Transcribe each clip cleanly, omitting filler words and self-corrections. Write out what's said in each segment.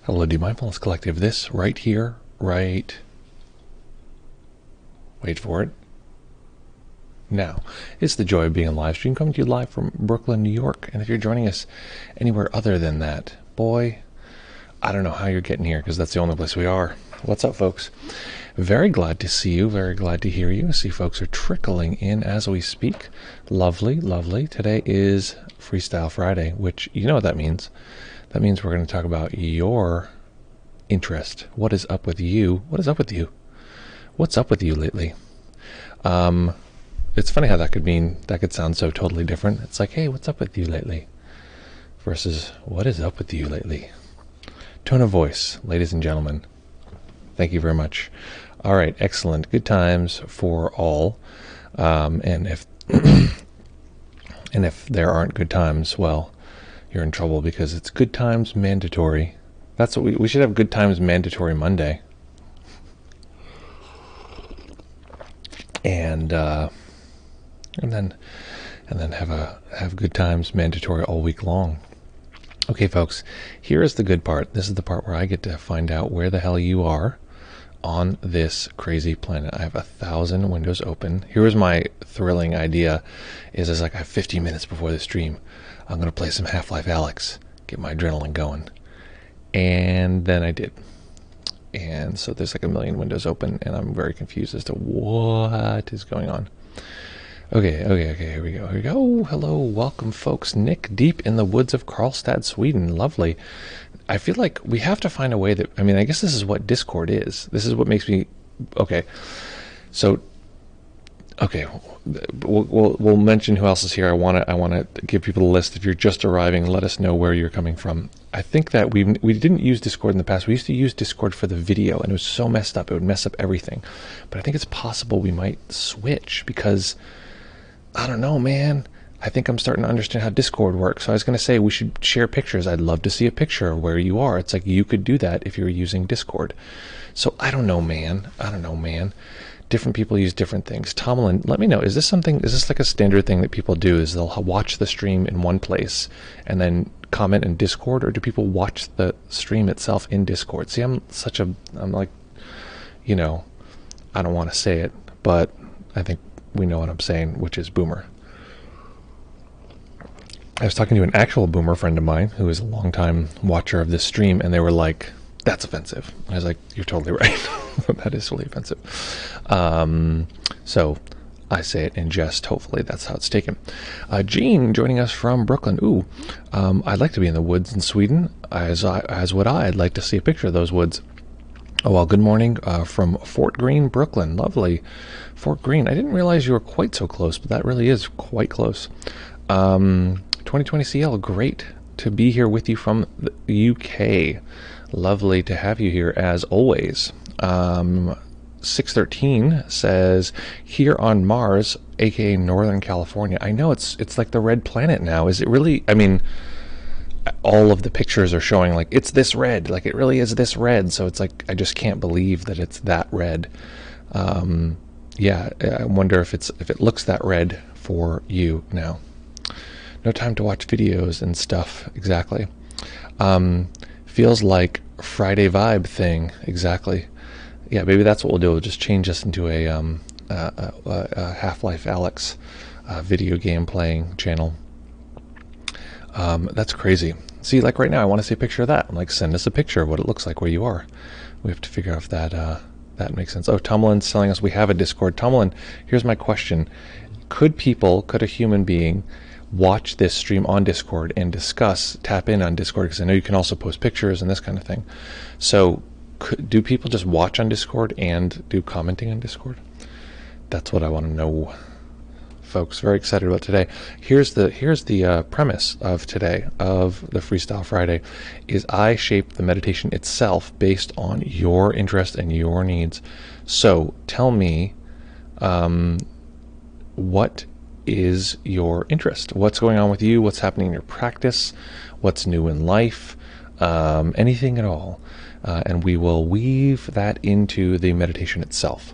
Hello, Mindfulness Collective. This right here, wait for it, now, it's the joy of being on live stream, coming to you live from Brooklyn, New York. And if you're joining us anywhere other than that, boy, I don't know how you're getting here, because that's the only place we are. What's up, folks? Very glad to see you, very glad to hear you. I see folks are trickling in as we speak. Lovely, lovely. Today is Freestyle Friday, which, you know what that means. That means we're going to talk about your interest. What is up with you? What is up with you? What's up with you lately? It's funny how that could sound so totally different. It's like, hey, what's up with you lately? Versus, what is up with you lately? Tone of voice, ladies and gentlemen. Thank you very much. All right, excellent. Good times for all. And if and if there aren't good times, well, you're in trouble, because it's good times mandatory. That's what we should have. Good times mandatory Monday. and then have good times, mandatory all week long. Okay, folks, here is the good part. This is the part where I get to find out where the hell you are on this crazy planet. I have 1,000 windows open. Here was my thrilling idea, is like I have 15 minutes before the stream. I'm going to play some Half-Life Alyx, get my adrenaline going. And then I did. And so there's like a million windows open, and I'm very confused as to what is going on. Okay, here we go. Hello, welcome, folks. Nick, deep in the woods of Karlstad, Sweden. Lovely. I feel like we have to find a way that, I mean, I guess this is what Discord is. This is what makes me, okay. So, okay, we'll mention who else is here. I want to give people the list. If you're just arriving, let us know where you're coming from. I think that we didn't use Discord in the past. We used to use Discord for the video, and it was so messed up. It would mess up everything. But I think it's possible we might switch, because I don't know, man. I think I'm starting to understand how Discord works. So I was going to say we should share pictures. I'd love to see a picture of where you are. It's like you could do that if you were using Discord. So I don't know, man. Different people use different things. Tomlin, let me know. Is this like a standard thing that people do? Is they'll watch the stream in one place and then comment in Discord, or do people watch the stream itself in Discord? See, I'm like, you know, I don't want to say it, but I think we know what I'm saying, which is boomer. I was talking to an actual boomer friend of mine who is a longtime watcher of this stream, and they were like, that's offensive. I was like, you're totally right. That is totally offensive. So I say it in jest. Hopefully that's how it's taken. Gene joining us from Brooklyn. Ooh, I'd like to be in the woods in Sweden, as would I. I'd like to see a picture of those woods. Oh, well, good morning from Fort Greene, Brooklyn. Lovely. Fort Greene. I didn't realize you were quite so close, but that really is quite close. 2020 CL, great to be here with you from the UK. Lovely to have you here as always. 613 says, here on Mars, aka Northern California. I know it's like the red planet now. Is it really? I mean, all of the pictures are showing like it's this red, like it really is this red. So it's like I just can't believe that it's that red. Yeah, I wonder if it looks that red for you now. No time to watch videos and stuff. Exactly. Feels like Friday vibe thing. Exactly. Yeah, maybe that's what we'll do. We'll just change this into a Half-Life Alyx video game playing channel. That's crazy. See, like right now, I want to see a picture of that. I'm like, send us a picture of what it looks like where you are. We have to figure out if that makes sense. Oh, Tumlin's telling us we have a Discord. Tumlin, here's my question. Could a human being watch this stream on Discord and tap in on Discord? Because I know you can also post pictures and this kind of thing. So do people just watch on Discord and do commenting on Discord? That's what I want to know, folks. Very excited about today. Here's the premise of today, of the Freestyle Friday, is I shape the meditation itself based on your interest and your needs. So tell me, what is your interest? What's going on with you? What's happening in your practice? What's new in life? Anything at all. And we will weave that into the meditation itself.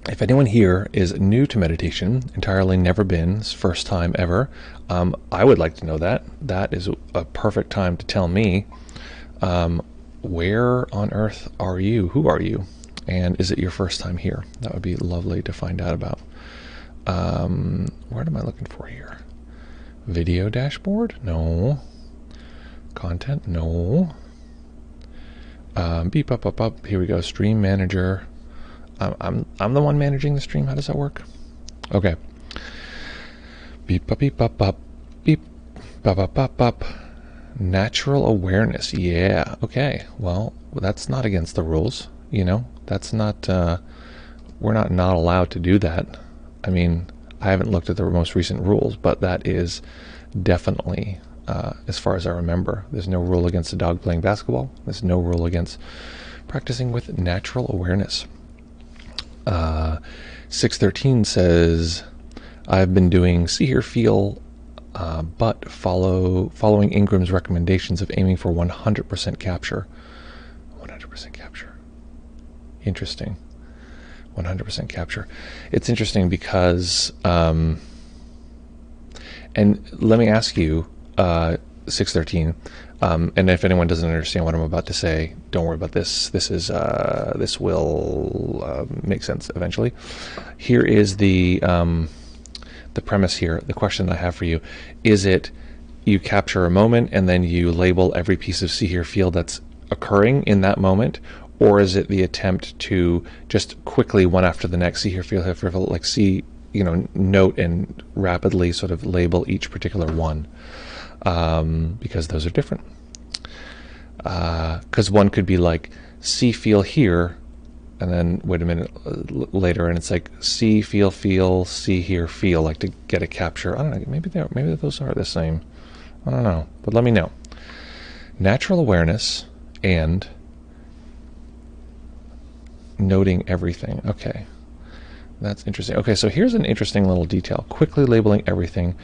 If anyone here is new to meditation, entirely never been, it's first time ever, I would like to know that. That is a perfect time to tell me, where on earth are you? Who are you? And is it your first time here? That would be lovely to find out about. What am I looking for here? Video dashboard? No. Content? No. Beep up. Here we go. Stream manager. I'm the one managing the stream. How does that work? Okay. Beep up. Beep up. Natural awareness. Yeah. Okay. Well, that's not against the rules. You know, that's not. We're not allowed to do that. I mean, I haven't looked at the most recent rules, but that is definitely, as far as I remember, there's no rule against a dog playing basketball. There's no rule against practicing with natural awareness. 613 says, I've been doing see, hear, feel, but following Ingram's recommendations of aiming for 100% capture. 100% capture. Interesting. 100% capture. It's interesting because, and let me ask you, 613, and if anyone doesn't understand what I'm about to say, don't worry about this. This will make sense eventually. Here is the premise here. The question I have for you: is it you capture a moment and then you label every piece of see, hear, feel that's occurring in that moment, or is it the attempt to just quickly one after the next see, hear, feel, like see, note and rapidly sort of label each particular one? Because those are different. Because one could be like see, feel, hear, and then wait a minute later, and it's like see, feel, see, hear, feel, like to get a capture. I don't know. Maybe those are the same. I don't know, but let me know. Natural awareness and noting everything. Okay. That's interesting. Okay, so here's an interesting little detail. Quickly labeling everything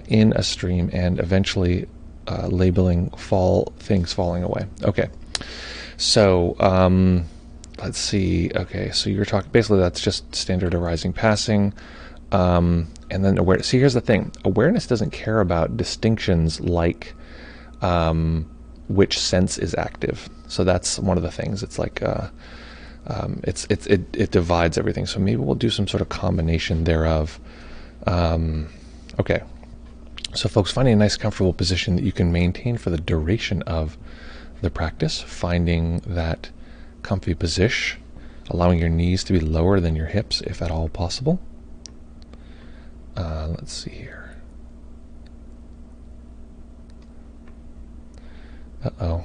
in a stream and eventually labeling things falling away. Okay, so let's see. Okay, so you're talking, basically that's just standard arising, passing, and then awareness. See, here's the thing. Awareness doesn't care about distinctions like which sense is active. So that's one of the things. It's like it divides everything. So maybe we'll do some sort of combination thereof. Okay. So folks, finding a nice comfortable position that you can maintain for the duration of the practice, finding that comfy position, allowing your knees to be lower than your hips if at all possible. Let's see here. Oh,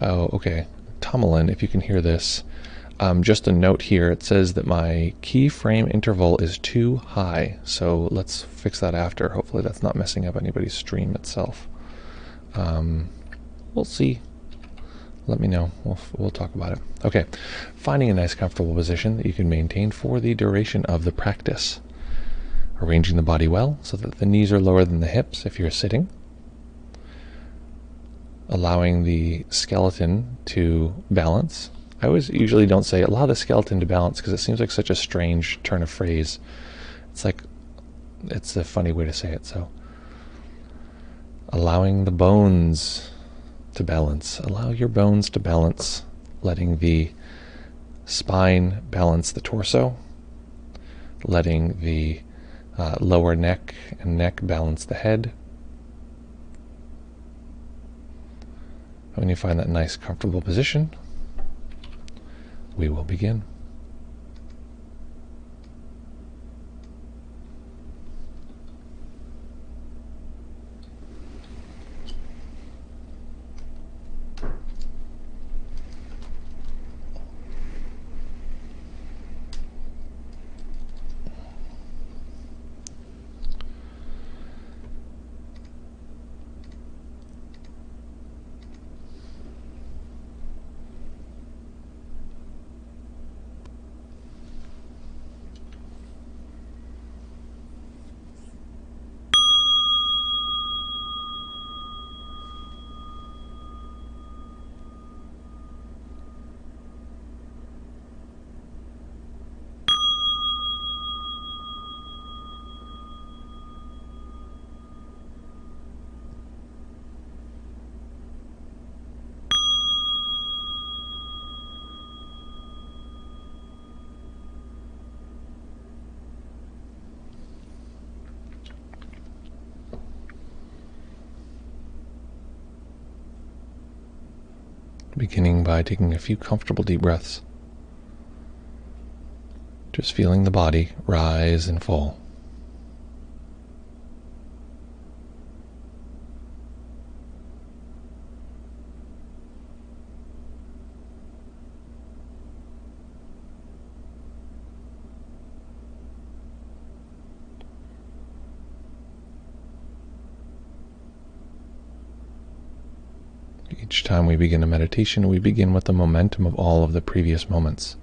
okay. Tummelin, if you can hear this, just a note here. It says that my keyframe interval is too high, so let's fix that after. Hopefully that's not messing up anybody's stream itself. We'll see. Let me know. We'll talk about it. Okay, finding a nice comfortable position that you can maintain for the duration of the practice. Arranging the body well so that the knees are lower than the hips if you're sitting. Allowing the skeleton to balance. I usually don't say allow the skeleton to balance because it seems like such a strange turn of phrase. It's like, it's a funny way to say it. So allowing the bones to balance. Allow your bones to balance, letting the spine balance the torso, letting the lower neck and neck balance the head. When you find that nice comfortable position, we will begin. Beginning by taking a few comfortable deep breaths. Just feeling the body rise and fall. Each time we begin a meditation, we begin with the momentum of all of the previous moments.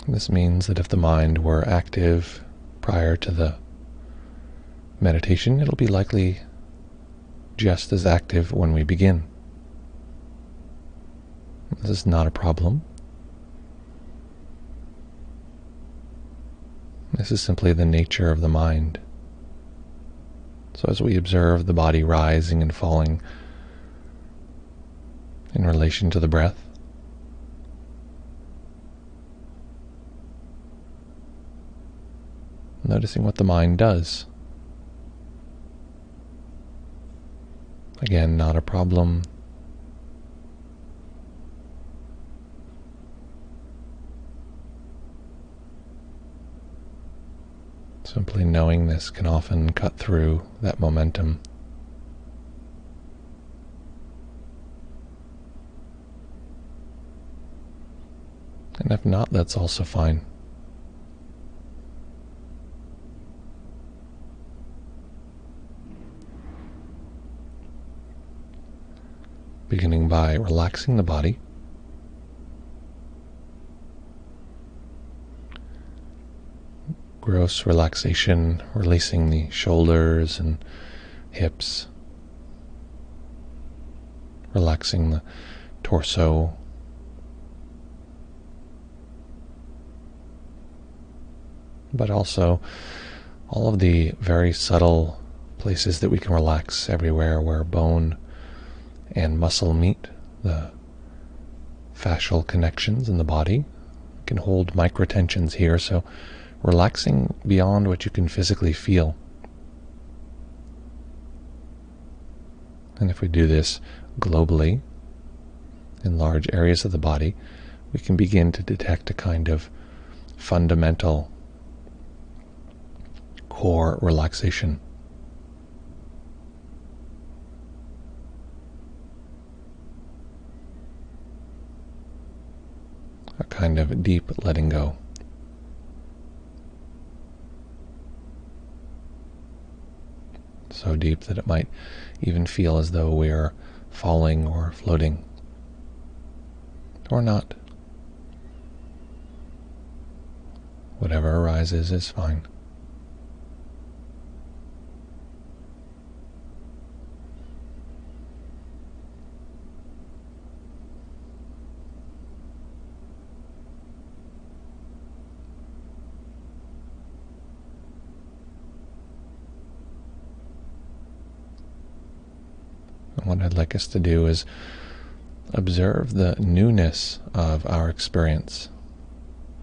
This means that if the mind were active prior to the meditation, it'll be likely just as active when we begin. This is not a problem. This is simply the nature of the mind. So as we observe the body rising and falling in relation to the breath, noticing what the mind does. Again, not a problem. Simply knowing this can often cut through that momentum. And if not, that's also fine. Beginning by relaxing the body. Gross relaxation, releasing the shoulders and hips, relaxing the torso, but also all of the very subtle places that we can relax everywhere where bone and muscle meet, the fascial connections in the body. We can hold microtensions here, so relaxing beyond what you can physically feel. And if we do this globally, in large areas of the body, we can begin to detect a kind of fundamental core relaxation. A kind of deep letting go. So deep that it might even feel as though we are falling or floating. Or not. Whatever arises is fine. What I'd like us to do is observe the newness of our experience.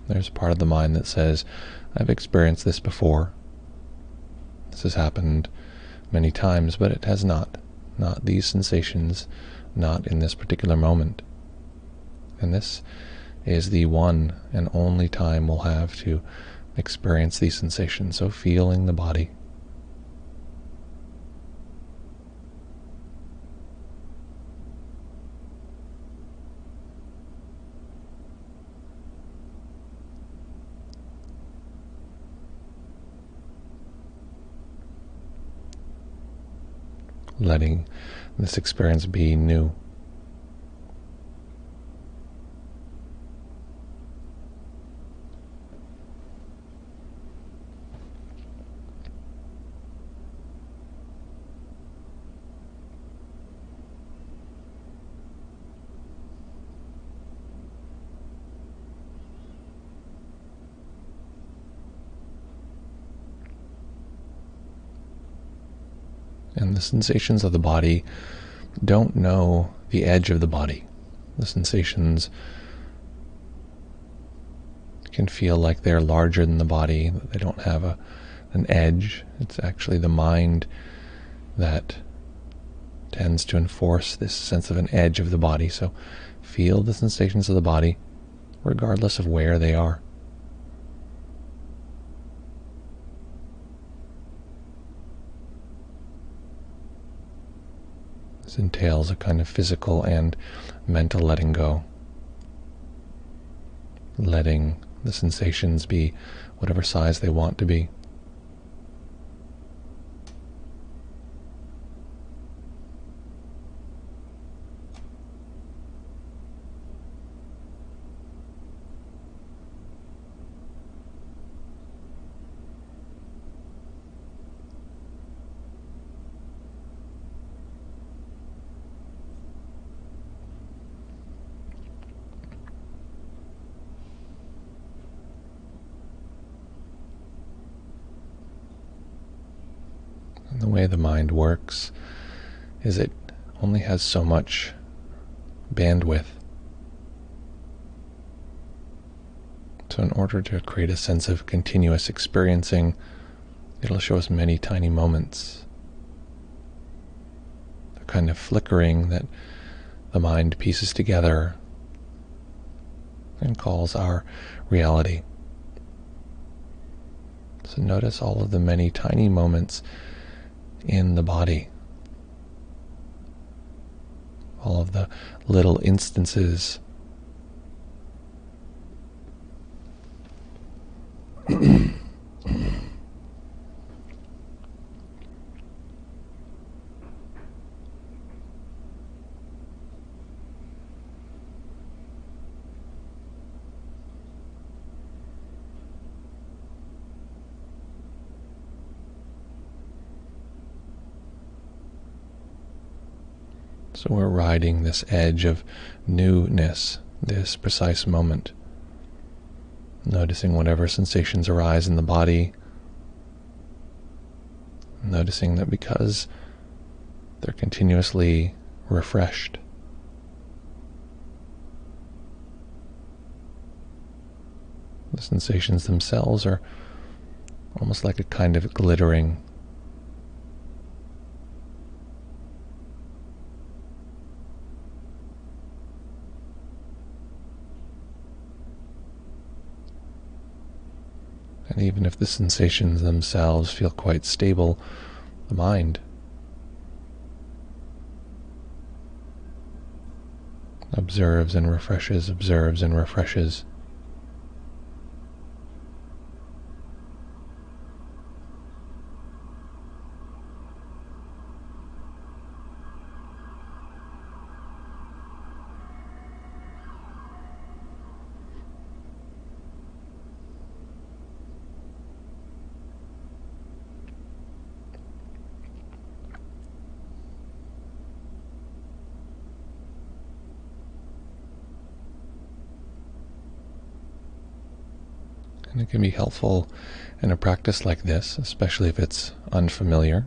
There's a part of the mind that says, I've experienced this before. This has happened many times, but it has not. Not these sensations, not in this particular moment. And this is the one and only time we'll have to experience these sensations. So feeling the body. Letting this experience be new. And the sensations of the body don't know the edge of the body. The sensations can feel like they're larger than the body, that they don't have an edge. It's actually the mind that tends to enforce this sense of an edge of the body. So feel the sensations of the body regardless of where they are. This entails a kind of physical and mental letting go. Letting the sensations be whatever size they want to be. The way the mind works is it only has so much bandwidth. So in order to create a sense of continuous experiencing, it'll show us many tiny moments. The kind of flickering that the mind pieces together and calls our reality. So notice all of the many tiny moments in the body. All of the little instances So we're riding this edge of newness, this precise moment, noticing whatever sensations arise in the body, noticing that because they're continuously refreshed, the sensations themselves are almost like a kind of glittering. And even if the sensations themselves feel quite stable, the mind observes and refreshes, observes and refreshes. And it can be helpful in a practice like this, especially if it's unfamiliar,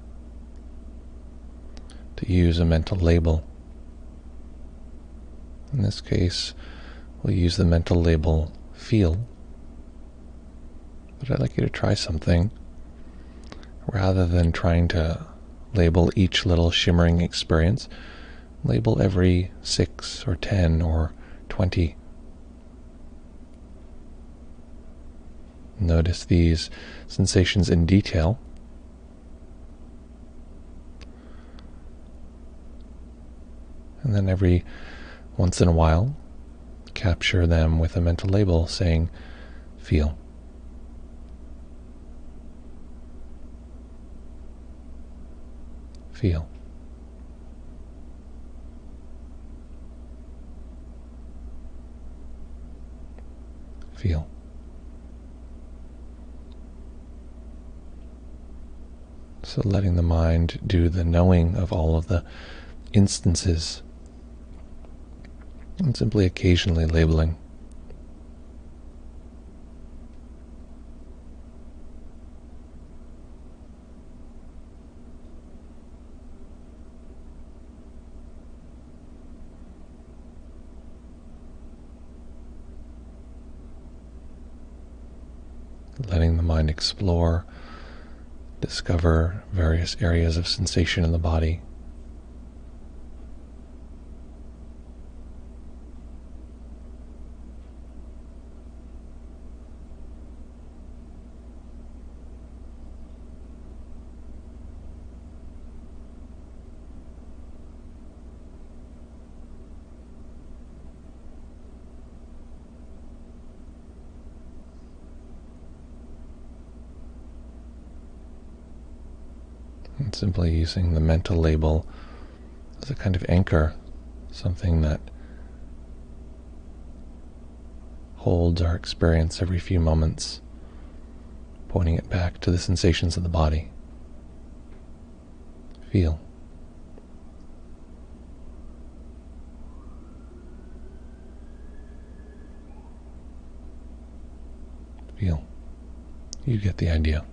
to use a mental label. In this case, we'll use the mental label feel. But I'd like you to try something. Rather than trying to label each little shimmering experience, label every 6 or 10 or 20. Notice these sensations in detail. And then every once in a while, capture them with a mental label saying, feel. Feel. Feel. So letting the mind do the knowing of all of the instances and simply occasionally labeling. Letting the mind explore, discover various areas of sensation in the body. And simply using the mental label as a kind of anchor, something that holds our experience every few moments, pointing it back to the sensations of the body. Feel. Feel. You get the idea.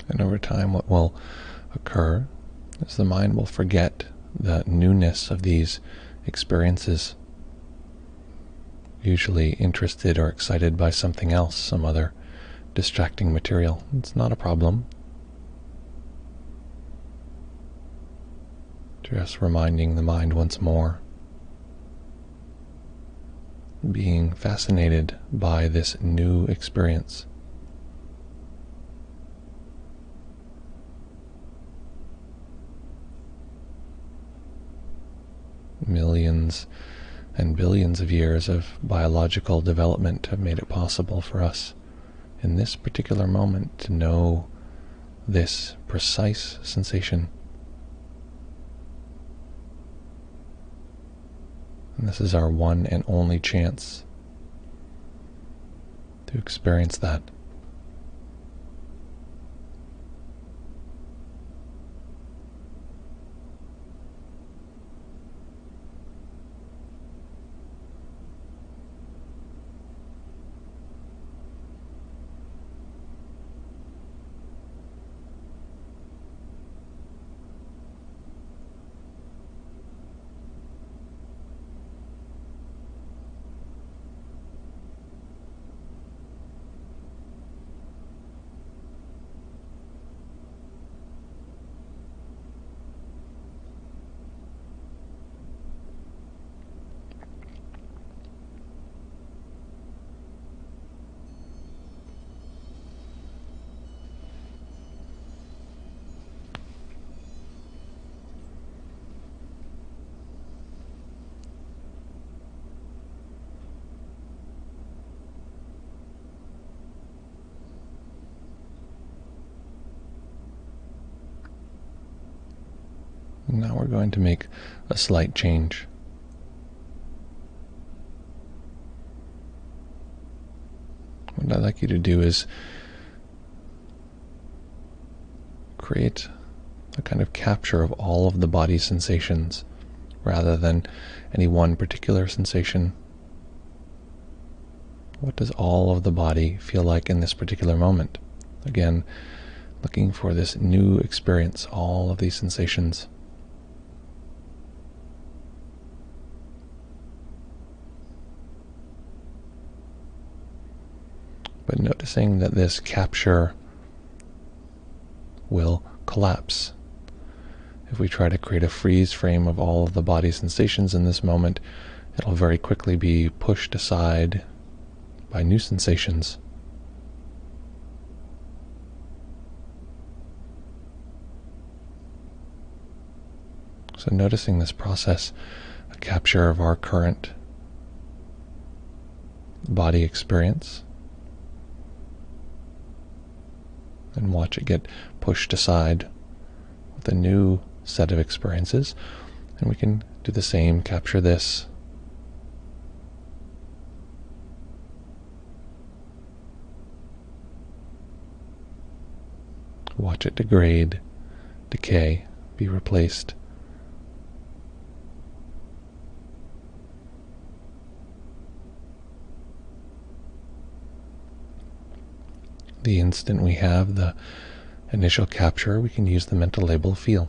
And over time, what will occur is the mind will forget the newness of these experiences, usually interested or excited by something else, some other distracting material. It's not a problem. Just reminding the mind once more, being fascinated by this new experience. Millions and billions of years of biological development have made it possible for us in this particular moment to know this precise sensation. And this is our one and only chance to experience that. Now we're going to make a slight change. What I'd like you to do is create a kind of capture of all of the body sensations rather than any one particular sensation. What does all of the body feel like in this particular moment? Again, looking for this new experience, all of these sensations. But noticing that this capture will collapse. If we try to create a freeze frame of all of the body sensations in this moment, it'll very quickly be pushed aside by new sensations. So noticing this process, a capture of our current body experience, and watch it get pushed aside with a new set of experiences. And we can do the same, capture this. Watch it degrade, decay, be replaced. The instant we have the initial capture, we can use the mental label feel.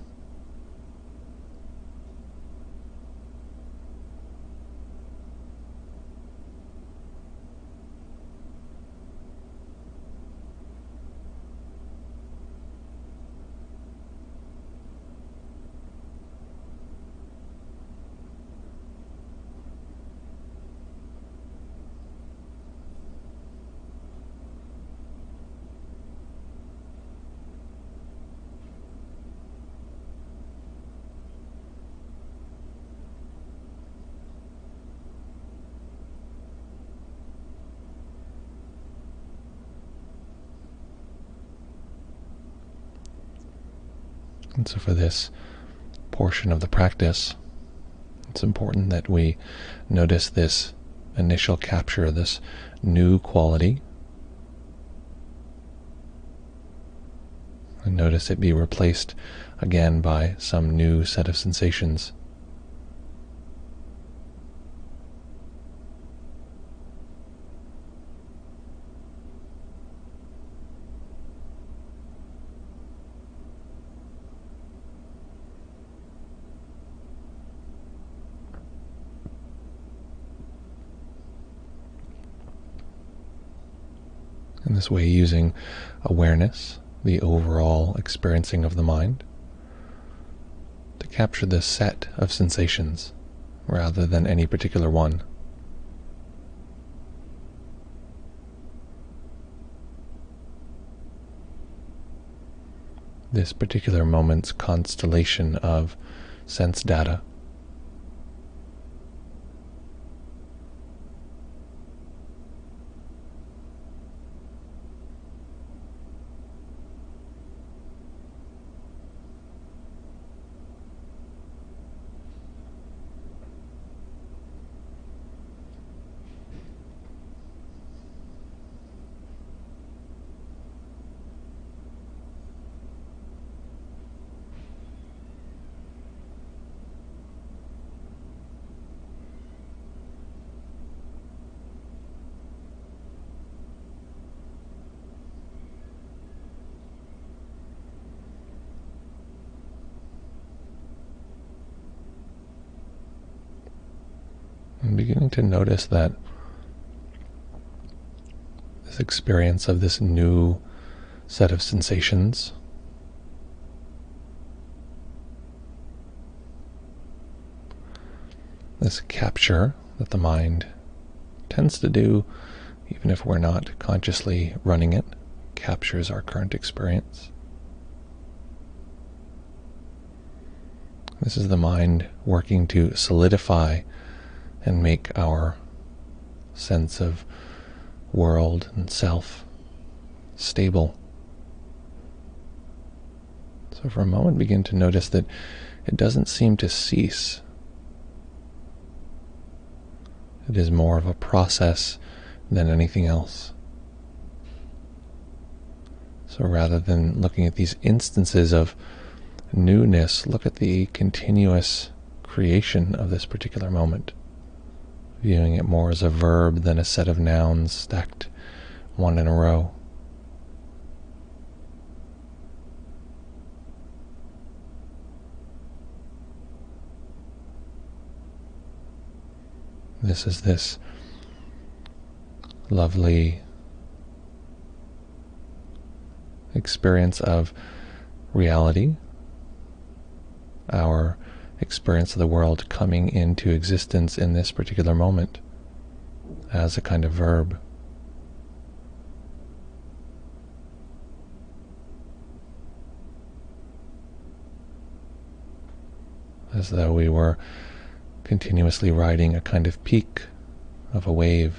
And so for this portion of the practice, it's important that we notice this initial capture, this new quality, and notice it be replaced again by some new set of sensations. In this way, using awareness, the overall experiencing of the mind, to capture the set of sensations rather than any particular one. This particular moment's constellation of sense data and beginning to notice that this experience of this new set of sensations this capture that the mind tends to do, even if we're not consciously running it, captures our current experience. This is the mind working to solidify and make our sense of world and self stable. So for a moment, begin to notice that it doesn't seem to cease. It is more of a process than anything else. So rather than looking at these instances of newness, look at the continuous creation of this particular moment, viewing it more as a verb than a set of nouns stacked one in a row. This is this lovely experience of reality, our experience of the world coming into existence in this particular moment as a kind of verb. As though we were continuously riding a kind of peak of a wave.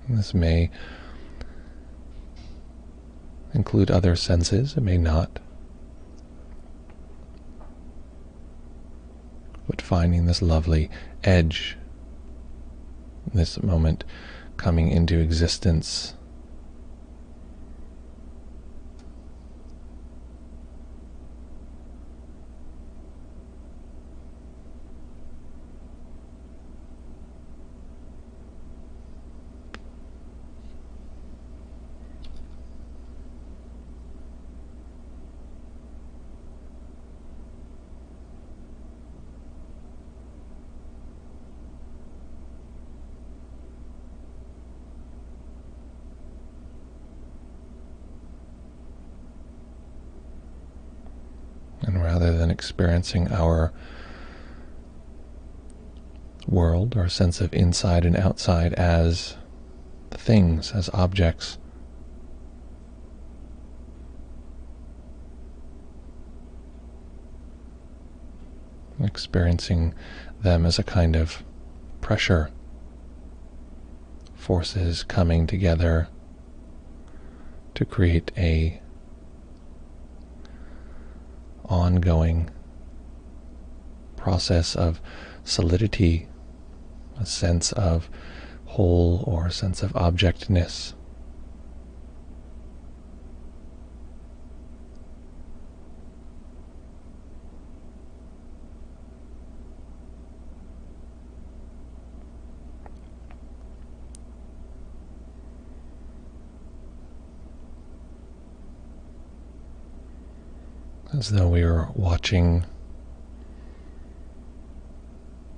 This may include other senses, it may not. But finding this lovely edge, this moment coming into existence, and rather than experiencing our world, our sense of inside and outside as things, as objects, experiencing them as a kind of pressure, forces coming together to create a ongoing process of solidity, a sense of whole or a sense of objectness. as though we were watching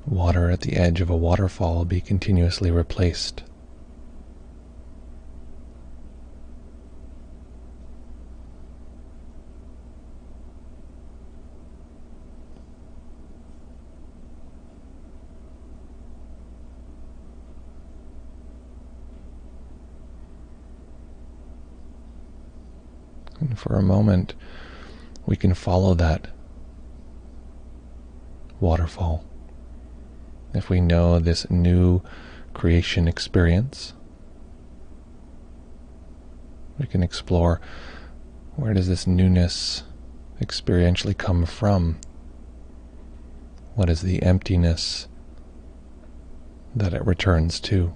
water at the edge of a waterfall be continuously replaced. And for a moment, we can follow that waterfall. If we know this new creation experience, we can explore, where does this newness experientially come from? What is the emptiness that it returns to?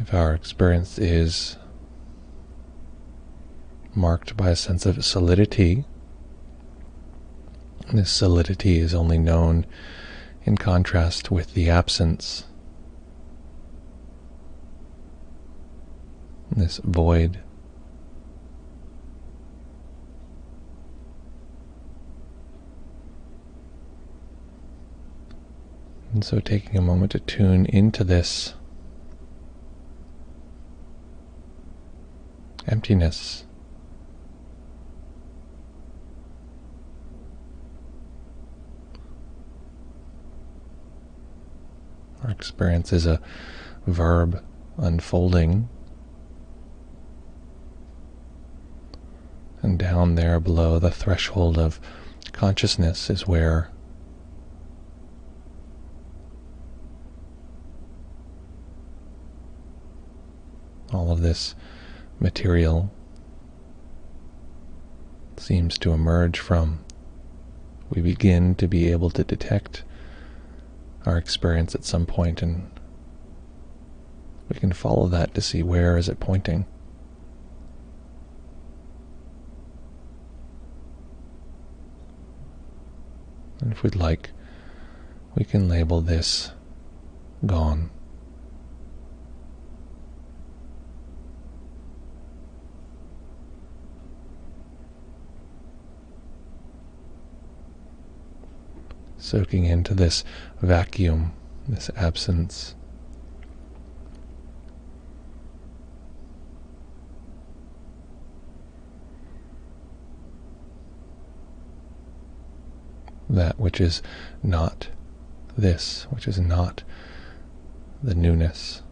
If our experience is marked by a sense of solidity, this solidity is only known in contrast with the absence, this void. And so taking a moment to tune into this emptiness, our experience is a verb unfolding, and down there below the threshold of consciousness is where all of this material seems to emerge from. We begin to be able to detect our experience at some point, and we can follow that to see where is it pointing. And if we'd like, we can label this gone. Soaking into this vacuum, this absence. That which is not this, which is not the newness.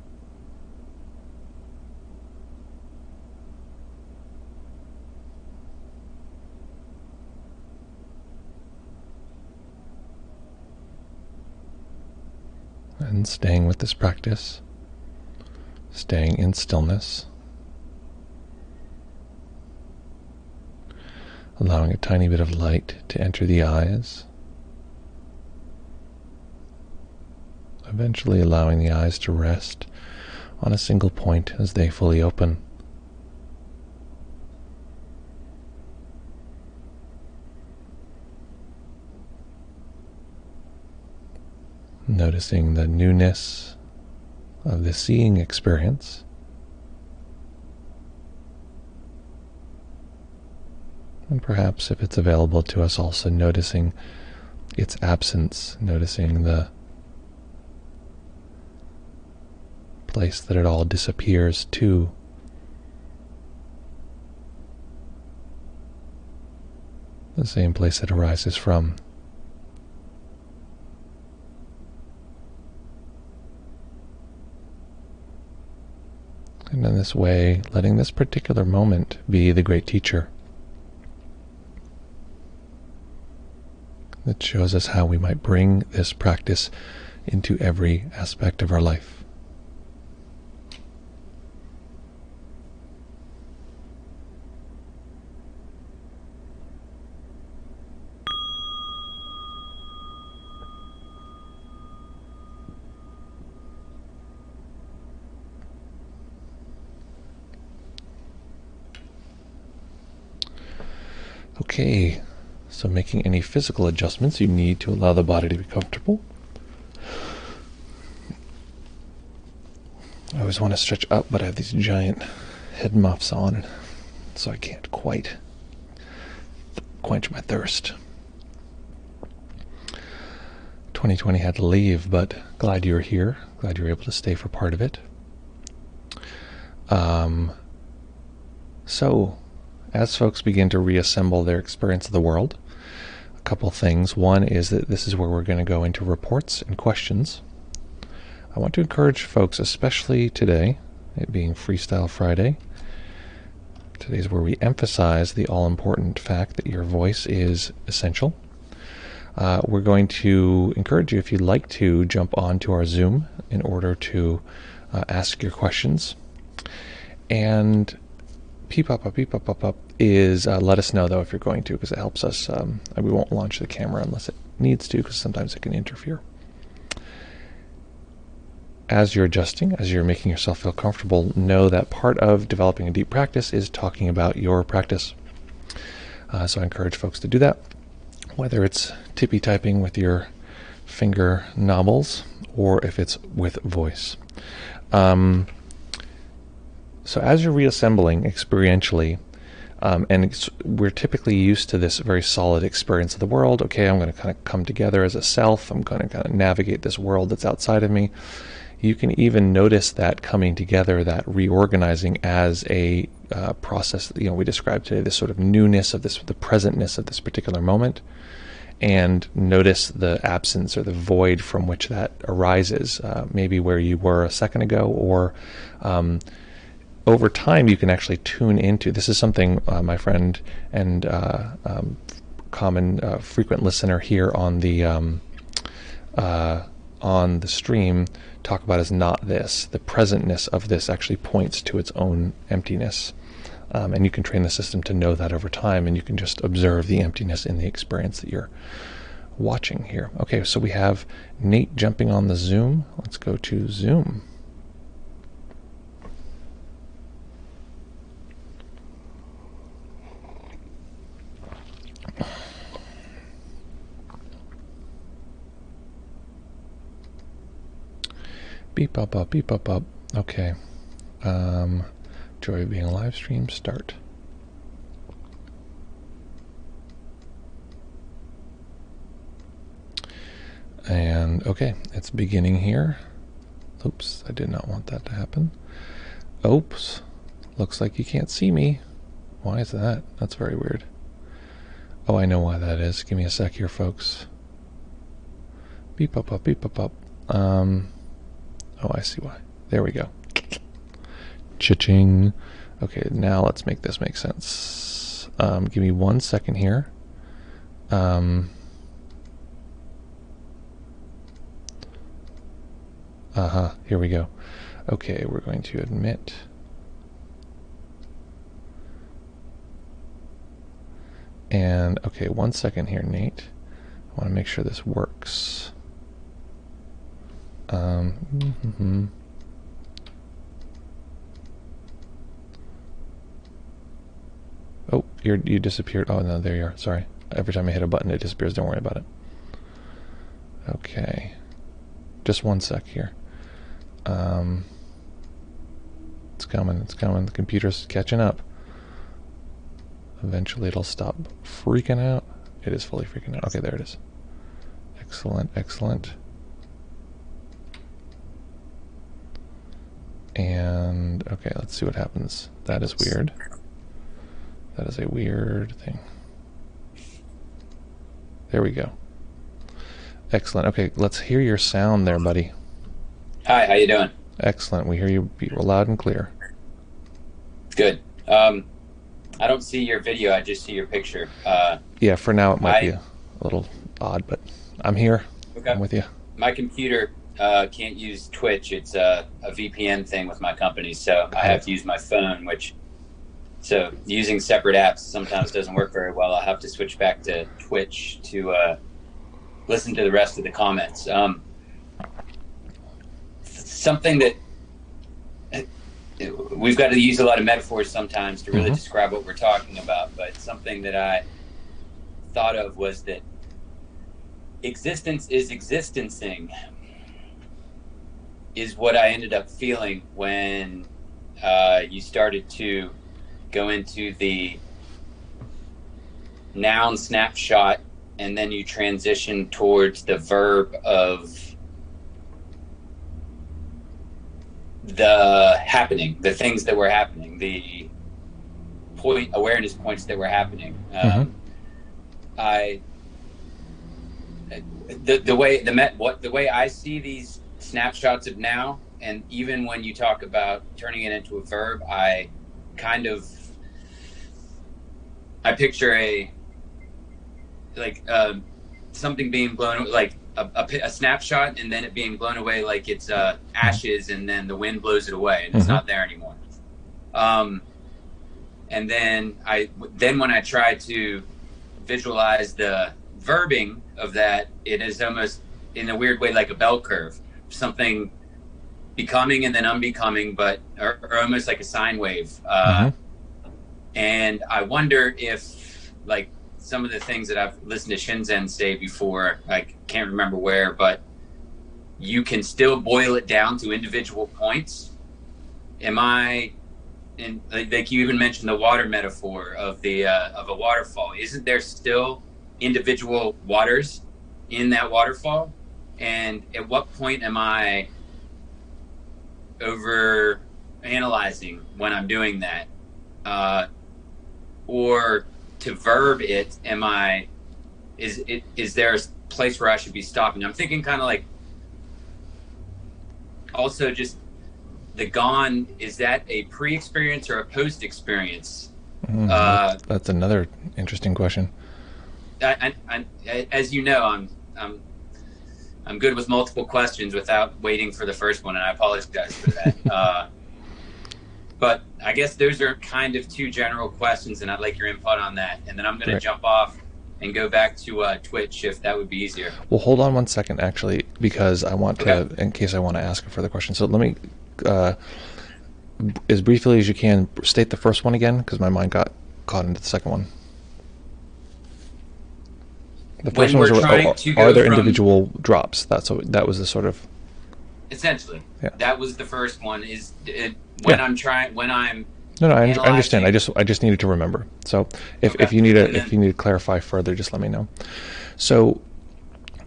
And staying with this practice, staying in stillness, allowing a tiny bit of light to enter the eyes, eventually allowing the eyes to rest on a single point as they fully open. Noticing the newness of the seeing experience, and perhaps, if it's available to us, also noticing its absence, noticing the place that it all disappears to. The same place it arises from. And in this way, letting this particular moment be the great teacher that shows us how we might bring this practice into every aspect of our life. Okay, so making any physical adjustments you need to allow the body to be comfortable. I always want to stretch up, but I have these giant head muffs on, so I can't quite quench my thirst. 2020 had to leave, but glad you were here. Glad you were able to stay for part of it. So, as folks begin to reassemble their experience of the world, a couple things. One is that this is where we're going to go into reports and questions. I want to encourage folks, especially today, it being Freestyle Friday. Today's where we emphasize the all-important fact that your voice is essential. We're going to encourage you, if you'd like to, jump onto our Zoom in order to ask your questions. And peep up is let us know, though, if you're going to, because it helps us. We won't launch the camera unless it needs to, because sometimes it can interfere. As you're adjusting, as you're making yourself feel comfortable, know that part of developing a deep practice is talking about your practice. So I encourage folks to do that, whether it's tippy typing with your finger knobbles or if it's with voice. So as you're reassembling experientially, and we're typically used to this very solid experience of the world. Okay, I'm going to kind of come together as a self. I'm going to kind of navigate this world that's outside of me. You can even notice that coming together, that reorganizing as a process. We described today this sort of newness of this, the presentness of this particular moment, and notice the absence or the void from which that arises, maybe where you were a second ago, or over time you can actually tune into. This is something my friend and common frequent listener here on the stream talk about as not this. The presentness of this actually points to its own emptiness. And you can train the system to know that over time, and you can just observe the emptiness in the experience that you're watching here. Okay, so we have Nate jumping on the Zoom. Let's go to Zoom. Beep up, beep up. Okay. Joy of being a live stream, start. And okay, it's beginning here. Oops, I did not want that to happen. Oops, looks like you can't see me. Why is that? That's very weird. Oh, I know why that is. Give me a sec here, folks. Beep up, beep up. Oh, I see why. There we go. Cha-ching. Okay, now let's make this make sense. Give me 1 second here. Here we go. Okay, we're going to admit. And, okay, 1 second here, Nate. I want to make sure this works. Oh, you disappeared. Oh, no, there you are. Sorry. Every time I hit a button, it disappears. Don't worry about it. Okay. Just 1 sec here. It's coming. The computer's catching up. Eventually it'll stop freaking out. It is fully freaking out. Okay, there it is. Excellent. And, okay, let's see what happens. That is weird. That is a weird thing. There we go. Excellent. Okay, let's hear your sound there, buddy. Hi, how you doing? Excellent. We hear you loud and clear. Good. I don't see your video. I just see your picture. Yeah, for now it might be a little odd, but I'm here. Okay. I'm with you. My computer can't use Twitch. It's a VPN thing with my company, so I have to use my phone, so using separate apps sometimes doesn't work very well. I'll have to switch back to Twitch to listen to the rest of the comments. Something that we've got to use a lot of metaphors sometimes to really describe what we're talking about, but something that I thought of was that existence is existencing is what I ended up feeling when you started to go into the noun snapshot, and then you transition towards the verb of the happening, the things that were happening, the awareness points that were happening. The way I see these snapshots of now, and even when you talk about turning it into a verb, I picture something being blown, like a snapshot, and then it being blown away like it's ashes, and then the wind blows it away and it's not there anymore. And then when I try to visualize the verbing of that, it is almost in a weird way like a bell curve, something becoming and then unbecoming, or almost like a sine wave. And I wonder if, like, some of the things that I've listened to Shinzen say before, I can't remember where, but you can still boil it down to individual points. And like you even mentioned the water metaphor of a waterfall. Isn't there still individual waters in that waterfall? And at what point am I over analyzing when I'm doing that? Or to verb it, is there a place where I should be stopping? I'm thinking kind of like, also just the gone, is that a pre-experience or a post-experience? That's another interesting question. As you know, I'm good with multiple questions without waiting for the first one, and I apologize for that. But I guess those are kind of two general questions, and I'd like your input on that. And then I'm going to jump off and go back to Twitch, if that would be easier. Well, hold on one second, actually, because I want to, in case I want to ask a further question. So let me, as briefly as you can, state the first one again, because my mind got caught into the second one. The first one was, are there individual drops? That was the sort of... Essentially, that was the first one. No, I understand. I just needed to remember. So if you need to clarify further, just let me know. So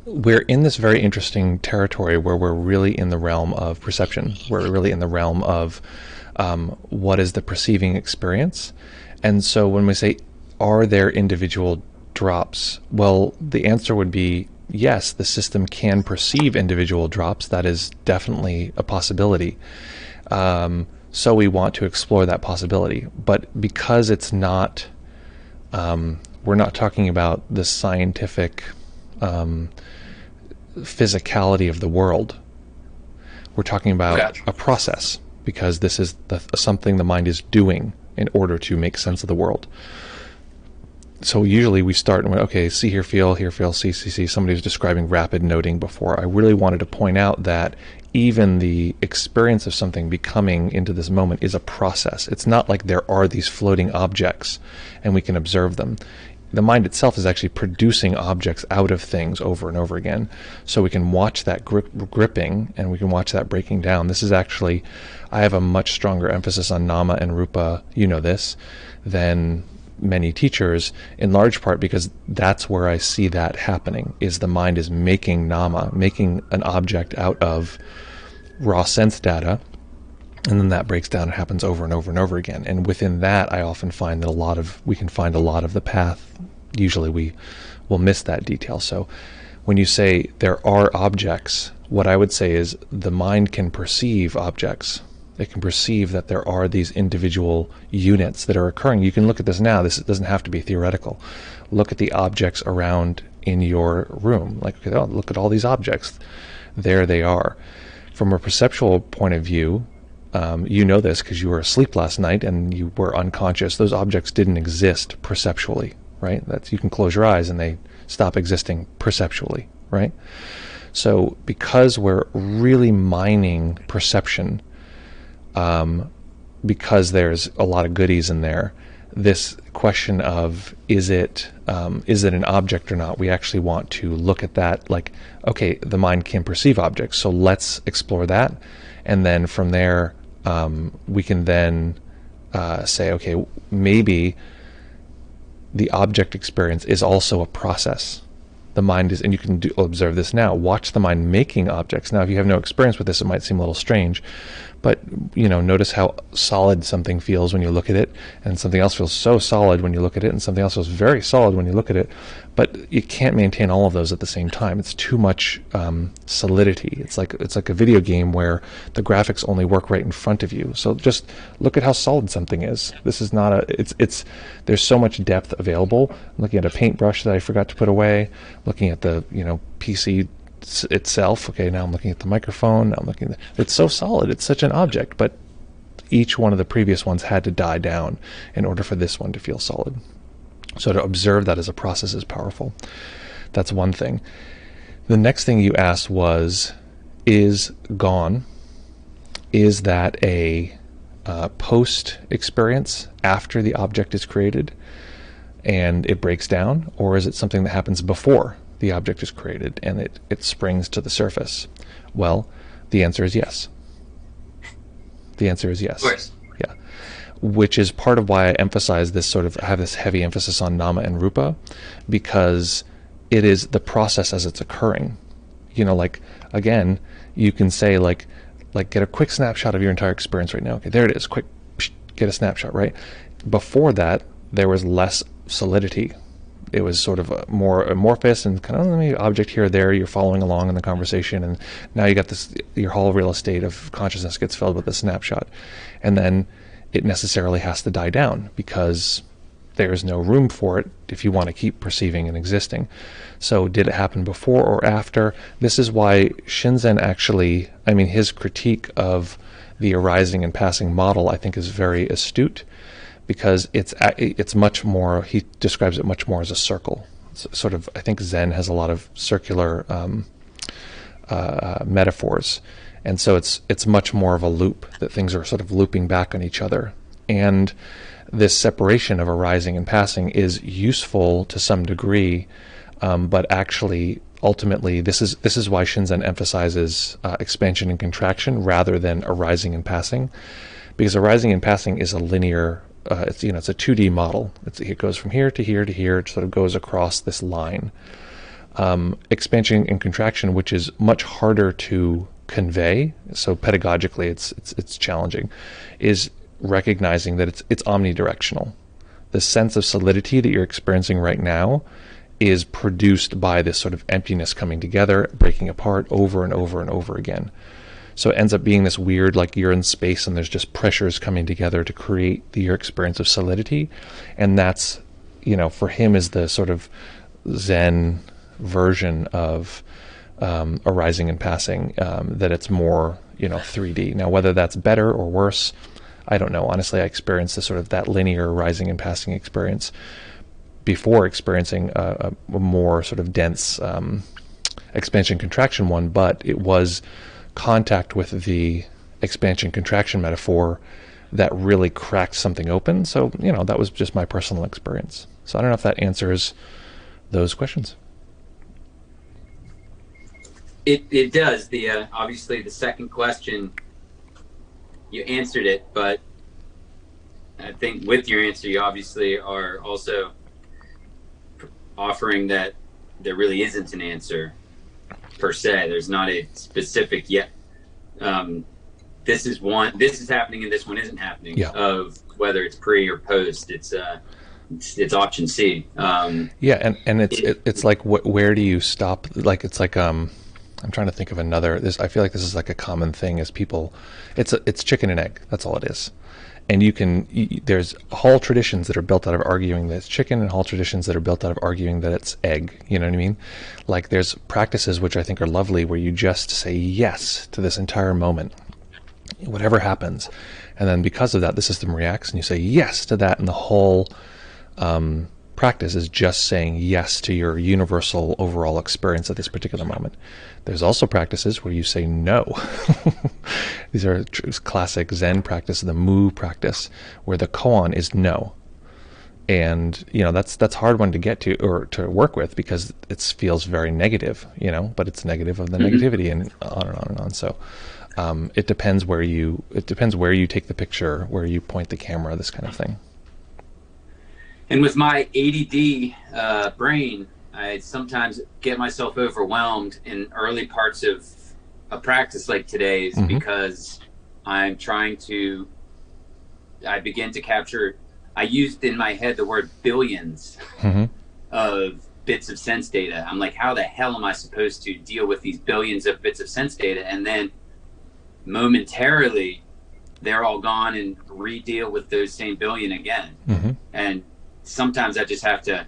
we're in this very interesting territory where we're really in the realm of perception. We're really in the realm of what is the perceiving experience. And so when we say, are there individual drops? Well, the answer would be yes, the system can perceive individual drops. That is definitely a possibility. So we want to explore that possibility. But because it's not, we're not talking about the scientific physicality of the world. We're talking about a process, because this is something the mind is doing in order to make sense of the world. So usually we start and okay, see, hear, feel, see. Somebody was describing rapid noting before. I really wanted to point out that even the experience of something becoming into this moment is a process. It's not like there are these floating objects and we can observe them. The mind itself is actually producing objects out of things over and over again. So we can watch that gripping and we can watch that breaking down. This is actually, I have a much stronger emphasis on nama and rupa, you know this, than many teachers, in large part because that's where I see that happening, is the mind is making nama, making an object out of raw sense data, and then that breaks down and happens over and over and over again. And within that, I often find that we can find a lot of the path. Usually we will miss that detail. So when you say there are objects, what I would say is the mind can perceive objects. It can perceive that there are these individual units that are occurring. You can look at this now. This doesn't have to be theoretical. Look at the objects around in your room. Like, okay, look at all these objects. There they are. From a perceptual point of view, you know this because you were asleep last night and you were unconscious. Those objects didn't exist perceptually, right? You can close your eyes and they stop existing perceptually, right? So because we're really mining perception, because there's a lot of goodies in there, this question of is it an object or not, we actually want to look at that like, okay, the mind can perceive objects, so let's explore that, and then from there we can then say, okay, maybe the object experience is also a process. The mind is, and you can observe this now, watch the mind making objects. Now, if you have no experience with this, it might seem a little strange, but, notice how solid something feels when you look at it, and something else feels so solid when you look at it, and something else feels very solid when you look at it, but you can't maintain all of those at the same time. It's too much solidity. It's like a video game where the graphics only work right in front of you. So just look at how solid something is. This is not there's so much depth available. I'm looking at a paintbrush that I forgot to put away, looking at the, PC itself. Okay, now I'm looking at the microphone. Now I'm looking at it's so solid. It's such an object, but each one of the previous ones had to die down in order for this one to feel solid. So to observe that as a process is powerful. That's one thing. The next thing you asked was, is gone, is that a post experience after the object is created and it breaks down, or is it something that happens before the object is created and it springs to the surface? Well, the answer is yes. The answer is yes. Of course. Yeah. Which is part of why I emphasize this I have this heavy emphasis on nama and rupa, because it is the process as it's occurring. Again, you can say like get a quick snapshot of your entire experience right now. Okay, there it is. Quick, get a snapshot, right? Before that, there was less solidity. It was sort of more amorphous and kind of maybe object here or there. You're following along in the conversation, and now you got this. Your whole real estate of consciousness gets filled with a snapshot, and then it necessarily has to die down because there's no room for it if you want to keep perceiving and existing. So did it happen before or after? This is why Shinzen actually, his critique of the arising and passing model, I think, is very astute, because it's much more, he describes it much more as a circle. It's sort of, I think Zen has a lot of circular metaphors, and so it's much more of a loop, that things are sort of looping back on each other. And this separation of arising and passing is useful to some degree, but actually, ultimately, this is why Shinzen emphasizes expansion and contraction rather than arising and passing, because arising and passing is a linear. It's a 2D model. It goes from here to here to here. It sort of goes across this line. Expansion and contraction, which is much harder to convey, so pedagogically it's challenging, is recognizing that it's omnidirectional. The sense of solidity that you're experiencing right now is produced by this sort of emptiness coming together, breaking apart over and over and over again. So it ends up being this weird, like you're in space and there's just pressures coming together to create your experience of solidity. And that's, for him, is the sort of Zen version of arising and passing, that it's more, 3D. Now, whether that's better or worse, I don't know. Honestly, I experienced that linear rising and passing experience before experiencing a more sort of dense expansion contraction one, but it was contact with the expansion contraction metaphor that really cracked something open. So, that was just my personal experience. So I don't know if that answers those questions. It does. The obviously the second question, you answered it, but I think with your answer, you obviously are also offering that there really isn't an answer per se. There's not a specific yet. This is happening and this one isn't happening. Yeah. Of whether it's pre or post, it's option C. And it's like where do you stop? Like it's like I'm trying to think of another. I feel like this is like a common thing as people. It's chicken and egg. That's all it is. And there's whole traditions that are built out of arguing that it's chicken, and whole traditions that are built out of arguing that it's egg. You know what I mean? Like there's practices which I think are lovely where you just say yes to this entire moment, whatever happens. And then because of that, the system reacts and you say yes to that, and the whole practice is just saying yes to your universal overall experience at this particular moment. There's also practices where you say no. These are classic Zen practice, the mu practice, where the koan is no. And, that's hard one to get to or to work with because it feels very negative, but it's negative of the negativity and on and on and on. So It depends where you take the picture, where you point the camera, this kind of thing. And with my ADD brain, I sometimes get myself overwhelmed in early parts of a practice like today's, because I begin to capture, I used in my head the word billions of bits of sense data. I'm like, how the hell am I supposed to deal with these billions of bits of sense data? And then momentarily they're all gone and re-deal with those same billion again. And sometimes I just have to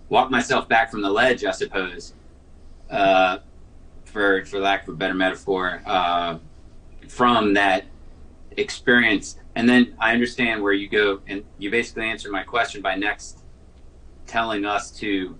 walk myself back from the ledge, I suppose, for lack of a better metaphor, from that experience. And then I understand where you go, and you basically answered my question by next telling us to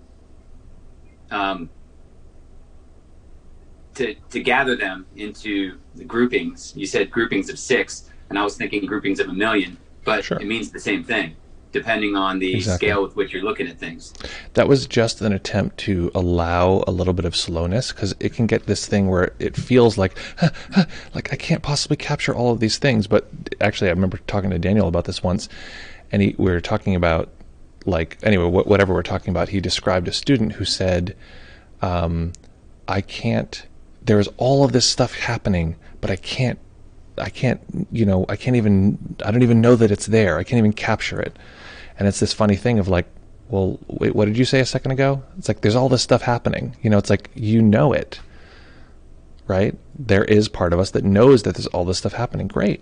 gather them into the groupings. You said groupings of 6, and I was thinking groupings of 1,000,000, but It means the same thing, depending on the scale with which you're looking at things. That was just an attempt to allow a little bit of slowness, because it can get this thing where it feels like I can't possibly capture all of these things. But actually, I remember talking to Daniel about this once, and we were talking about, whatever we're talking about, he described a student who said, I can't, there's all of this stuff happening, but I don't even know that it's there. I can't even capture it. And it's this funny thing of like, well, wait, what did you say a second ago? It's like, there's all this stuff happening. It's like, it, right? There is part of us that knows that there's all this stuff happening. Great.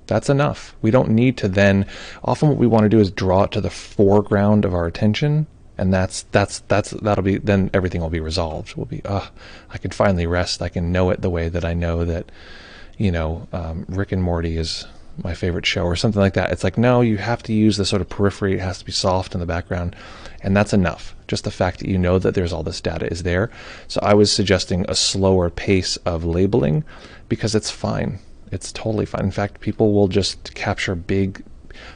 That's enough. We don't need to then, often what we want to do is draw it to the foreground of our attention. And that'll be, then everything will be resolved. We'll be, I can finally rest. I can know it the way that I know that, Rick and Morty is my favorite show, or something like that. It's like, no, you have to use the sort of periphery. It has to be soft in the background, and that's enough. Just the fact that you know that there's all this data is there. So I was suggesting a slower pace of labeling, because it's fine. It's totally fine. In fact, people will just capture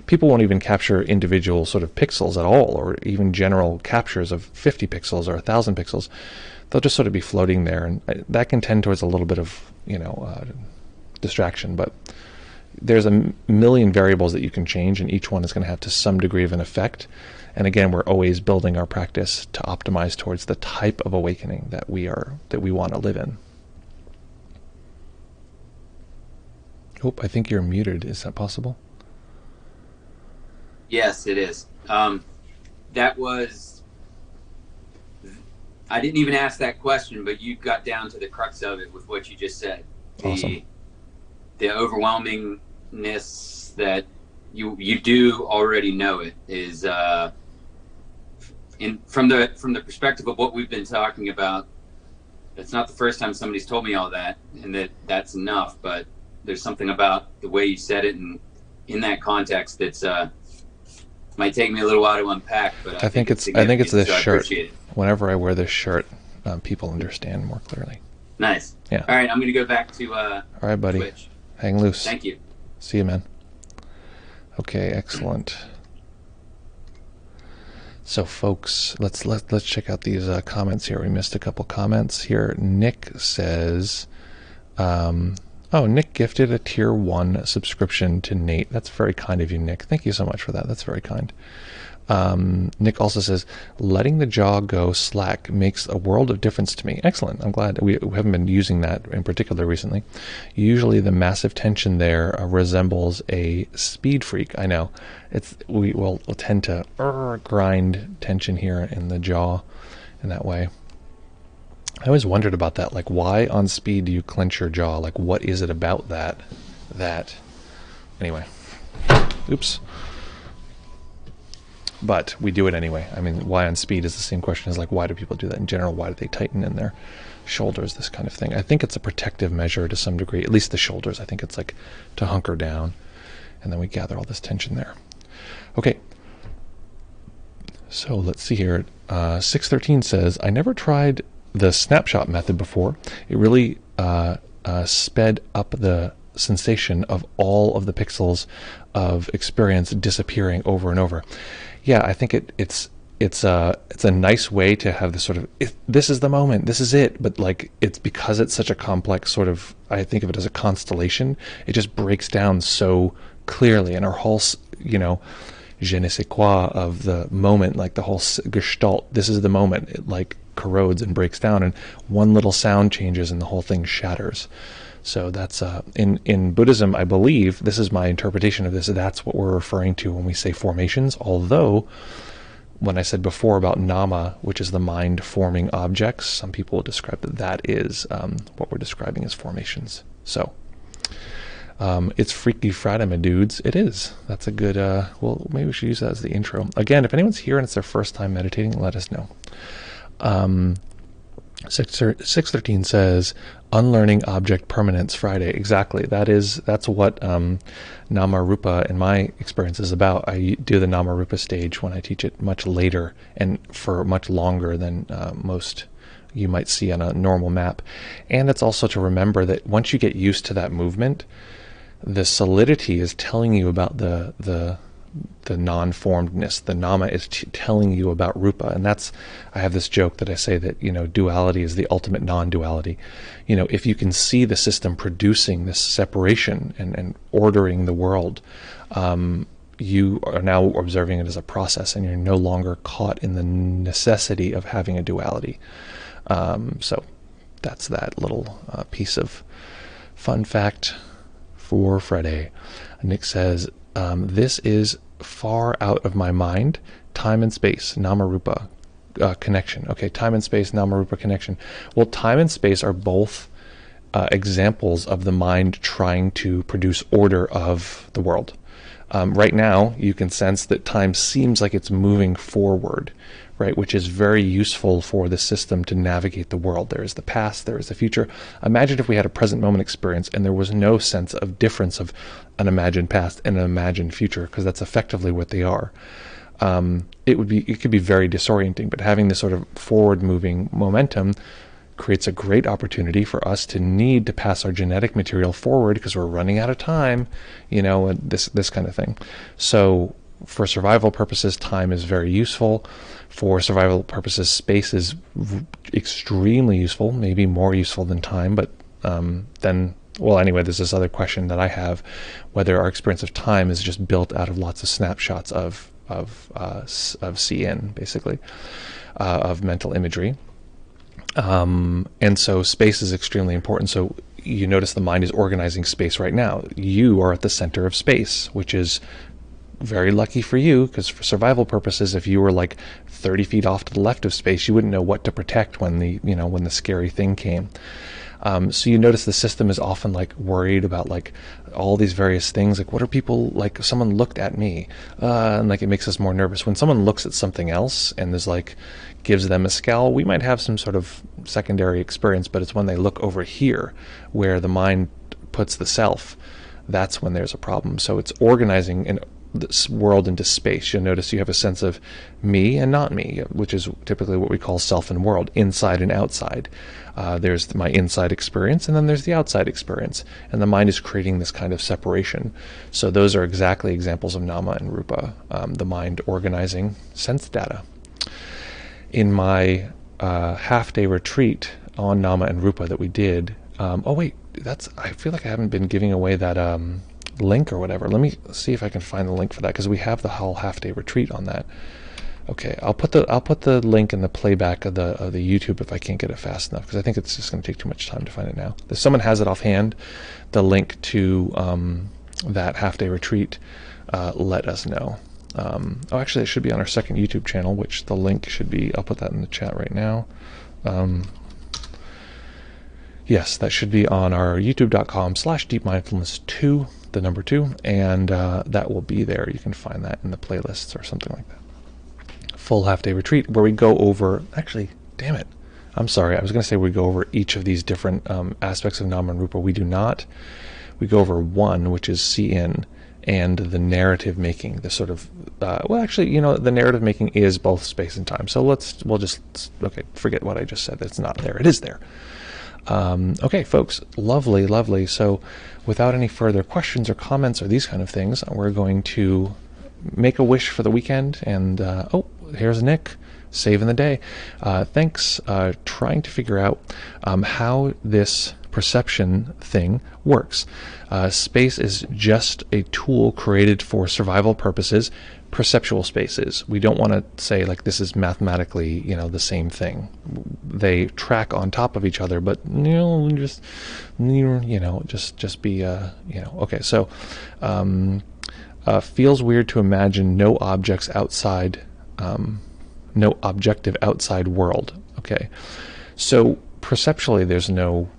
people won't even capture individual sort of pixels at all, or even general captures of 50 pixels or 1,000 pixels. They'll just sort of be floating there, and that can tend towards a little bit of, distraction. But there's a million variables that you can change, and each one is going to have to some degree of an effect. And again, we're always building our practice to optimize towards the type of awakening that we want to live in. Oh, I think you're muted. Is that possible? Yes, it is. That was, I didn't even ask that question, but you got down to the crux of it with what you just said. Awesome. The overwhelmingness that you do already know it is, from the perspective of what we've been talking about. It's not the first time somebody's told me all that, and that's enough. But there's something about the way you said it, and in that context, that's might take me a little while to unpack. But I think it's this shirt. Whenever I wear this shirt, people understand more clearly. Nice. Yeah. All right, I'm going to go back to all right, buddy. Twitch. Hang loose. Thank you. See you, man. Okay, excellent. So, folks, let's check out these comments here. We missed a couple comments here. Nick says, Nick gifted a tier 1 subscription to Nate. That's very kind of you, Nick. Thank you so much for that. That's very kind. Nick also says, letting the jaw go slack makes a world of difference to me. Excellent. I'm glad. We haven't been using that in particular recently. Usually the massive tension there resembles a speed freak. I know. We will tend to grind tension here in the jaw in that way. I always wondered about that. Like, why on speed do you clench your jaw? Like, what is it about that? Anyway. Oops. But we do it anyway. I mean, why on speed is the same question as like, why do people do that in general? Why do they tighten in their shoulders, this kind of thing? I think it's a protective measure to some degree, at least the shoulders. I think it's like to hunker down, and then we gather all this tension there. Okay. So let's see here. 613 says, I never tried the snapshot method before. It really sped up the sensation of all of the pixels of experience disappearing over and over. Yeah, I think it's it's a nice way to have this sort of, this is the moment, this is it. But like, it's because it's such a complex sort of, I think of it as a constellation. It just breaks down so clearly, and our whole, je ne sais quoi of the moment, like the whole gestalt, this is the moment, it like corrodes and breaks down, and one little sound changes and the whole thing shatters. So that's in Buddhism, I believe, this is my interpretation of this, that's what we're referring to when we say formations. Although when I said before about nama, which is the mind forming objects, some people will describe that is what we're describing as formations. So it's Freaky Friday, my dudes. It is. That's a good, well, maybe we should use that as the intro. Again, if anyone's here and it's their first time meditating, let us know. 613 says, Unlearning Object Permanence Friday. Exactly. That's what Nama Rupa, in my experience, is about. I do the Nama Rupa stage when I teach it much later and for much longer than most you might see on a normal map. And it's also to remember that once you get used to that movement, the solidity is telling you about the non-formedness. The nama is telling you about rupa, and that's, I have this joke that I say that duality is the ultimate non-duality. If you can see the system producing this separation and ordering the world, you are now observing it as a process, and you're no longer caught in the necessity of having a duality. So that's that little piece of fun fact for Friday. Nick says, this is far out of my mind. Time and space, Namarupa connection. Okay, time and space, Namarupa connection. Well, time and space are both examples of the mind trying to produce order of the world. Right now, you can sense that time seems like it's moving forward, right, which is very useful for the system to navigate the world. There is the past, there is the future. Imagine if we had a present moment experience and there was no sense of difference of an imagined past and an imagined future, because that's effectively what they are. It could be very disorienting, but having this sort of forward-moving momentum creates a great opportunity for us to need to pass our genetic material forward because we're running out of time, and this kind of thing. So for survival purposes, time is very useful. For survival purposes, space is extremely useful, maybe more useful than time, but then, well, anyway, there's this other question that I have, whether our experience of time is just built out of lots of snapshots of CN, basically, of mental imagery. And so space is extremely important. So you notice the mind is organizing space right now. You are at the center of space, which is very lucky for you, because for survival purposes, if you were like 30 feet off to the left of space, you wouldn't know what to protect when the scary thing came. So you notice the system is often like worried about like all these various things, like what are people, like someone looked at me, and like it makes us more nervous. When someone looks at something else and there's like gives them a scowl, we might have some sort of secondary experience, but it's when they look over here where the mind puts the self, that's when there's a problem. So it's organizing this world into space. You'll notice you have a sense of me and not me, which is typically what we call self and world, inside and outside. There's my inside experience, and then there's the outside experience, and the mind is creating this kind of separation. So those are exactly examples of nama and rupa, the mind organizing sense data. In my half-day retreat on nama and rupa that we did, I feel like I haven't been giving away that link or whatever. Let me see if I can find the link for that, because we have the whole half-day retreat on that. Okay, I'll put the link in the playback of the YouTube if I can't get it fast enough, because I think it's just going to take too much time to find it now. If someone has it offhand, the link to that half-day retreat, let us know. Actually, it should be on our second YouTube channel, which the link should be. I'll put that in the chat right now. Yes, that should be on our youtube.com/deepmindfulness2, the number 2, and that will be there. You can find that in the playlists or something like that. Full half-day retreat where we go over, actually, damn it, I'm sorry, I was going to say we go over each of these different aspects of nama and rupa. We do not. We go over one, which is CN, and the narrative making, the sort of, the narrative making is both space and time. So forget what I just said. It's not there. It is there. Okay, folks, lovely. So without any further questions or comments or these kind of things, we're going to make a wish for the weekend. And here's Nick, saving the day. Thanks. Trying to figure out how this perception thing works. Space is just a tool created for survival purposes. Perceptual spaces. We don't want to say like this is mathematically, the same thing. They track on top of each other, but just be okay. So, feels weird to imagine no objects outside, no objective outside world. Okay, so perceptually, there's no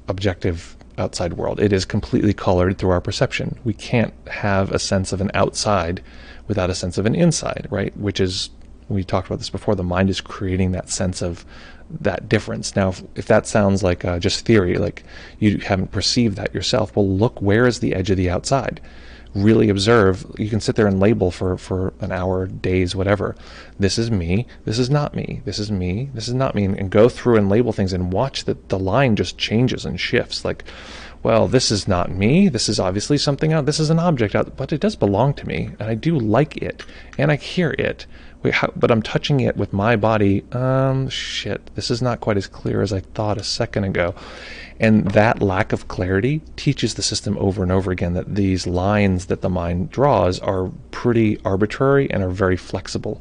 objective outside world. It is completely colored through our perception. We can't have a sense of an outside without a sense of an inside, right? Which is, we talked about this before, the mind is creating that sense of that difference. Now, if that sounds like just theory, like you haven't perceived that yourself, well, look, where is the edge of the outside? Really observe. You can sit there and label for an hour, days, whatever. This is me. This is not me. This is me. This is not me. And go through and label things and watch that the line just changes and shifts. Like, well, this is not me. This is obviously something out. This is an object out, but it does belong to me, and I do like it, and I hear it. But I'm touching it with my body. Shit. This is not quite as clear as I thought a second ago. And that lack of clarity teaches the system over and over again that these lines that the mind draws are pretty arbitrary and are very flexible.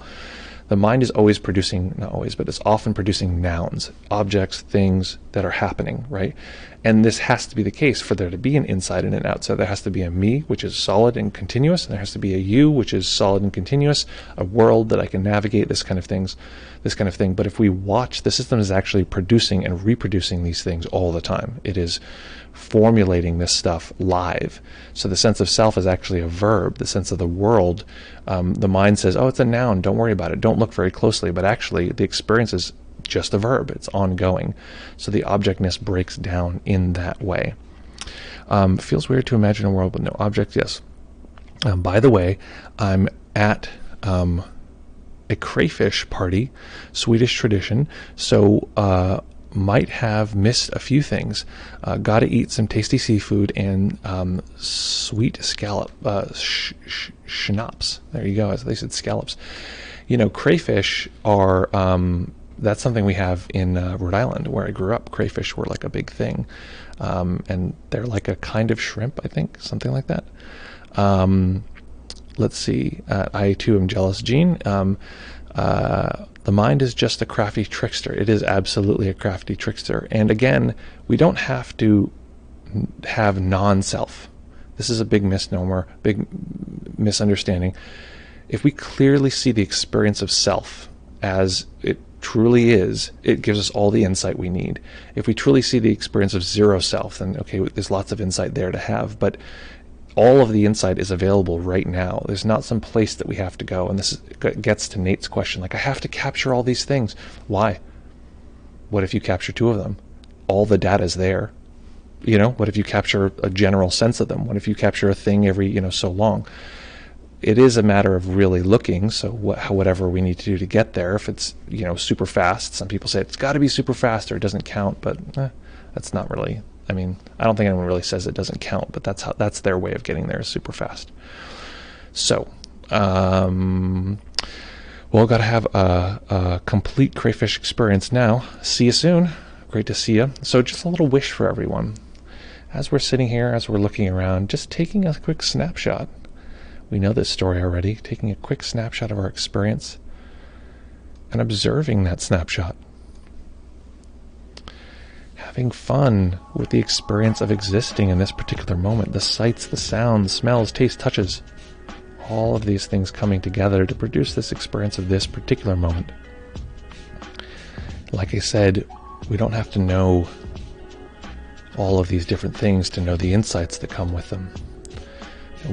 The mind is always producing, not always, but it's often producing nouns, objects, things that are happening, right? And this has to be the case for there to be an inside and an outside. There has to be a me, which is solid and continuous, and there has to be a you, which is solid and continuous, a world that I can navigate, this kind of thing. But if we watch, the system is actually producing and reproducing these things all the time. It is formulating this stuff live. So the sense of self is actually a verb. The sense of the world, the mind says, oh, it's a noun, don't worry about it, don't look very closely. But actually, the experience is just a verb. It's ongoing. So the objectness breaks down in that way. Feels weird to imagine a world with no object. Yes. By the way, I'm at a crayfish party, Swedish tradition. So might have missed a few things. Got to eat some tasty seafood and sweet scallop, schnapps. There you go. As they said, scallops. Crayfish are. That's something we have in Rhode Island, where I grew up. Crayfish were like a big thing, and they're like a kind of shrimp, I think, something like that. Let's see. I too am jealous, Gene. The mind is just a crafty trickster. It is absolutely a crafty trickster. And again, we don't have to have non-self. This is a big misnomer, big misunderstanding. If we clearly see the experience of self as it truly is, it gives us all the insight we need. If we truly see the experience of zero self, then okay, there's lots of insight there to have, but all of the insight is available right now. There's not some place that we have to go. And this gets to Nate's question, like, I have to capture all these things. Why? What if you capture 2 of them? All the data's there. What if you capture a general sense of them? What if you capture a thing every, so long? It is a matter of really looking. So whatever we need to do to get there, if it's, super fast, some people say it's got to be super fast or it doesn't count, but that's not really, I don't think anyone really says it doesn't count, but that's their way of getting there, is super fast. So, got to have a complete crayfish experience now. See you soon. Great to see you. So just a little wish for everyone. As we're sitting here, as we're looking around, just taking a quick snapshot. We know this story already. Taking a quick snapshot of our experience and observing that snapshot. Having fun with the experience of existing in this particular moment. The sights, the sounds, smells, taste, touches. All of these things coming together to produce this experience of this particular moment. Like I said, we don't have to know all of these different things to know the insights that come with them.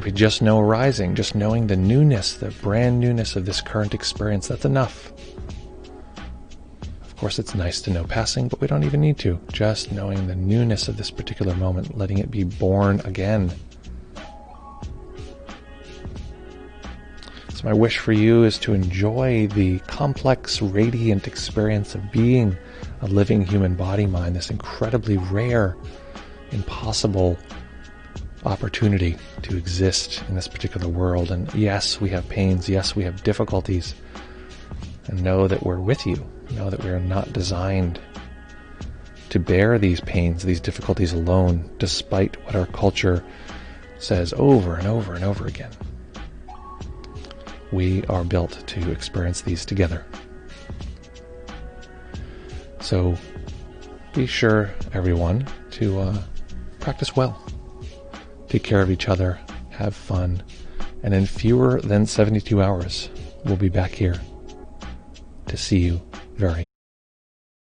We just know arising, just knowing the newness, the brand newness of this current experience, that's enough. Of course, it's nice to know passing, but we don't even need to. Just knowing the newness of this particular moment, letting it be born again. So my wish for you is to enjoy the complex, radiant experience of being a living human body mind, this incredibly rare, impossible opportunity to exist in this particular world. And yes, we have pains. Yes, we have difficulties. and know that we're with you. Know that we are not designed to bear these pains, these difficulties alone, despite what our culture says over and over and over again. We are built to experience these together. So be sure, everyone, to practice well. Take care of each other, have fun, and in fewer than 72 hours, we'll be back here to see you very